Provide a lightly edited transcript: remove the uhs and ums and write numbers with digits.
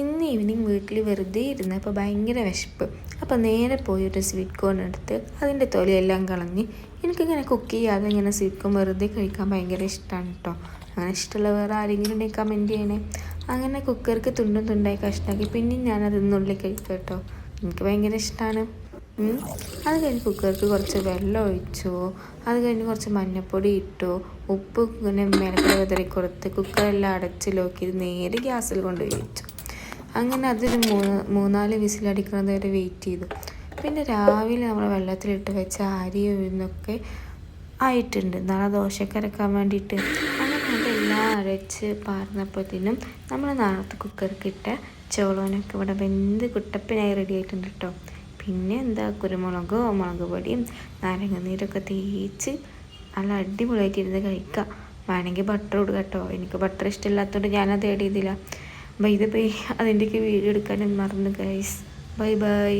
ഇന്ന് ഈവനിങ് വീട്ടിൽ വെറുതെ ഇരുന്നപ്പോൾ ഭയങ്കര വിശപ്പ്. അപ്പോൾ നേരെ പോയി ഒരു സ്വീറ്റ് കോൺ എടുത്ത് അതിൻ്റെ തൊലിയെല്ലാം കളഞ്ഞ് എനിക്കിങ്ങനെ കുക്ക് ചെയ്യാതെ ഇങ്ങനെ സ്വീറ്റ് കോൺ വെറുതെ കഴിക്കാൻ ഭയങ്കര ഇഷ്ടമാണ് കേട്ടോ. അങ്ങനെ ഇഷ്ടമുള്ള വേറെ ആരെങ്കിലും ഉണ്ടെങ്കിൽ കമൻറ്റ് ചെയ്യണേ. അങ്ങനെ കുക്കർക്ക് തുണ്ടും തുണ്ടായി കഷ്ടാക്കി പിന്നെയും ഞാനത് ഉള്ളിൽ കഴിക്കാം കേട്ടോ. എനിക്ക് ഭയങ്കര ഇഷ്ടമാണ്. അത് കഴിഞ്ഞ് കുക്കർക്ക് കുറച്ച് വെള്ളം ഒഴിച്ചു. അത് കഴിഞ്ഞ് കുറച്ച് മഞ്ഞൾപ്പൊടി ഇട്ടു, ഉപ്പ് ഇങ്ങനെ മേലക്കൂടെ വിതറി കൊടുത്ത് കുക്കറെല്ലാം അടച്ച് ലോക്ക് ചെയ്ത് നേരെ ഗ്യാസിൽ കൊണ്ടുപോയി വെച്ചു. അങ്ങനെ അതൊരു മൂന്നാല് വിസിലടിക്കുന്നത് വരെ വെയിറ്റ് ചെയ്തു. പിന്നെ രാവിലെ നമ്മൾ വെള്ളത്തിലിട്ട് വെച്ച അരി ഉഴുന്നൊക്കെ ആയിട്ടുണ്ട്, നാളെ ദോശയൊക്കെ അരക്കാൻ വേണ്ടിയിട്ട്. അങ്ങനെ അതെല്ലാം അരച്ച് പാർന്നപ്പോഴത്തേനും നമ്മൾ നാളത്തെ കുക്കർക്കിട്ട ചോളനൊക്കെ ഇവിടെ വെന്ത് കുട്ടപ്പനായി റെഡി ആയിട്ടുണ്ട് കേട്ടോ. പിന്നെ എന്താ, കുരുമുളകോ മുളക് പൊടിയും നാരങ്ങ നീരൊക്കെ തേച്ച് നല്ല അടിപൊളിയായിട്ട് ഇരുന്ന് കഴിക്കാം. വേണമെങ്കിൽ ബട്ടർ ഇടുക കേട്ടോ. എനിക്ക് ബട്ടർ ഇഷ്ടമില്ലാത്തതുകൊണ്ട് ഞാനത് ആഡ് ചെയ്തില്ല. ബൈ ദ ബൈ, അതിൻ്റെയൊക്കെ വീഡിയോ എടുക്കാനും മറന്നു ഗൈസ്. Bye bye.